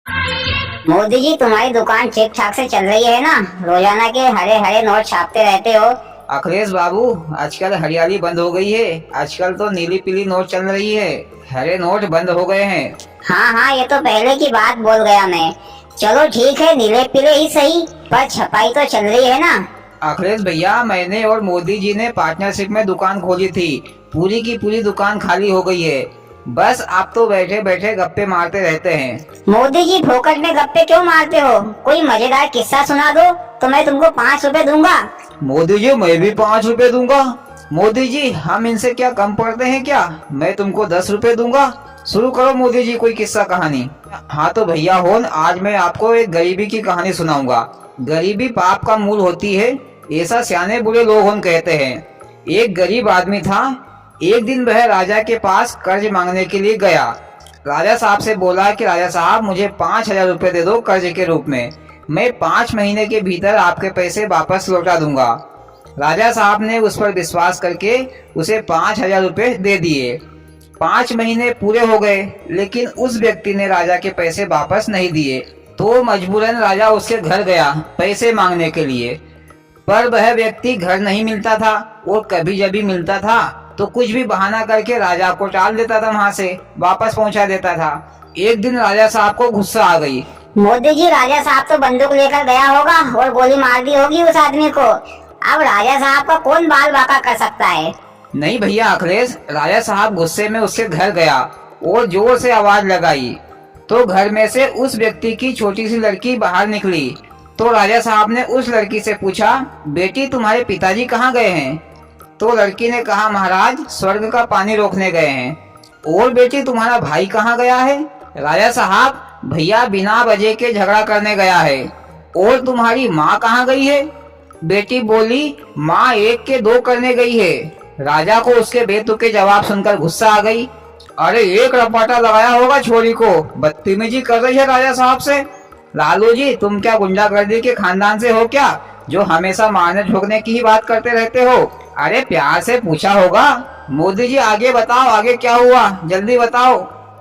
मोदी जी, तुम्हारी दुकान ठीक ठाक से चल रही है ना? रोजाना के हरे हरे नोट छापते रहते हो। अखिलेश बाबू, आजकल हरियाली बंद हो गई है। आजकल तो नीली पीली नोट चल रही है। हरे नोट बंद हो गए हैं। हाँ हाँ, ये तो पहले की बात बोल गया मैं। चलो ठीक है, नीले पीले ही सही, पर छपाई तो चल रही है ना? अखिलेश भैया, मैंने और मोदी जी ने पार्टनरशिप में दुकान खोली थी। पूरी की पूरी दुकान खाली हो गई है। बस आप तो बैठे बैठे गप्पे मारते रहते हैं। मोदी जी, फोकट में गप्पे क्यों मारते हो? कोई मजेदार किस्सा सुना दो तो मैं तुमको 5 रुपए दूंगा। मोदी जी, मैं भी 5 रुपए दूंगा। मोदी जी, हम इनसे क्या कम पड़ते हैं क्या? मैं तुमको 10 रुपए दूंगा। शुरू करो मोदी जी, कोई किस्सा कहानी। हाँ तो भैया होन, आज मैं आपको एक गरीबी की कहानी सुनाऊंगा। गरीबी पाप का मूल होती है, ऐसा सियाने बुरे लोग होन कहते हैं। एक गरीब आदमी था। एक दिन वह राजा के पास कर्ज मांगने के लिए गया। राजा साहब से बोला कि राजा साहब, मुझे 5,000 रुपए दे दो कर्ज के रूप में। मैं 5 महीने के भीतर आपके पैसे वापस लौटा दूंगा। राजा साहब ने उस पर विश्वास करके उसे 5,000 रुपए दे दिए। 5 महीने पूरे हो गए, लेकिन उस व्यक्ति ने राजा के पैसे वापस नहीं दिए। तो मजबूरन राजा उसके घर गया पैसे मांगने के लिए। पर वह व्यक्ति घर नहीं मिलता था, और कभी जब भी मिलता था तो कुछ भी बहाना करके राजा को टाल देता था, वहां से वापस पहुंचा देता था। एक दिन राजा साहब को गुस्सा आ गई। मोदी जी, राजा साहब तो बंदूक लेकर गया होगा और गोली मार दी होगी उस आदमी को। अब राजा साहब का कौन बाल बाका कर सकता है? नहीं भैया अखिलेश, राजा साहब गुस्से में उसके घर गया और जोर से आवाज लगाई। तो घर में से उस व्यक्ति की छोटी सी लड़की बाहर निकली। तो राजा साहब ने उस लड़की से पूछा, बेटी तुम्हारे पिताजी कहाँ गए हैं? तो लड़की ने कहा, महाराज स्वर्ग का पानी रोकने गए हैं। और बेटी तुम्हारा भाई कहाँ गया है? राजा साहब, भैया बिना वजह के झगड़ा करने गया है। और तुम्हारी माँ कहाँ गई है? बेटी बोली, माँ 1 के 2 करने गई है। राजा को उसके बेतुके जवाब सुनकर गुस्सा आ गई। अरे एक रपाटा लगाया होगा छोरी को, बदतमीजी कर रही है राजा साहब से। लालू जी, तुम क्या गुंडागर्दी के खानदान से हो क्या, जो हमेशा मारने झोंकने की ही बात करते रहते हो? अरे प्यार से पूछा होगा। मोदी जी, आगे बताओ, आगे क्या हुआ, जल्दी बताओ।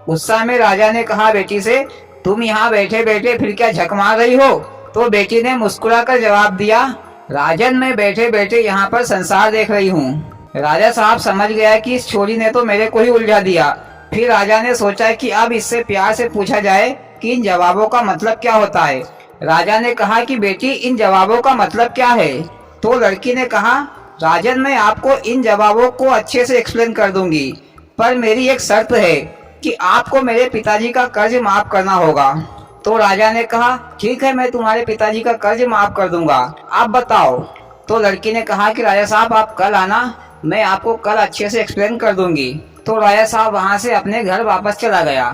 गुस्सा में राजा ने कहा बेटी से, तुम यहाँ बैठे बैठे फिर क्या झक मार रही हो? तो बेटी ने मुस्कुराकर जवाब दिया, राजन मैं बैठे बैठे यहाँ पर संसार देख रही हूँ। राजा साहब समझ गया कि इस छोरी ने तो मेरे को ही उलझा दिया। फिर राजा ने सोचा कि अब इससे प्यार से पूछा जाए कि इन जवाबों का मतलब क्या होता है। राजा ने कहा कि बेटी, इन जवाबों का मतलब क्या है? तो लड़की ने कहा, राजन मैं आपको इन जवाबों को अच्छे से एक्सप्लेन कर दूंगी, पर मेरी एक शर्त है कि आपको मेरे पिताजी का कर्ज माफ करना होगा। तो राजा ने कहा, ठीक है, मैं तुम्हारे पिताजी का कर्ज माफ कर दूंगा, आप बताओ। तो लड़की ने कहा कि राजा साहब आप कल आना, मैं आपको कल अच्छे से एक्सप्लेन कर दूंगी। तो राजा साहब वहां से अपने घर वापस चला गया।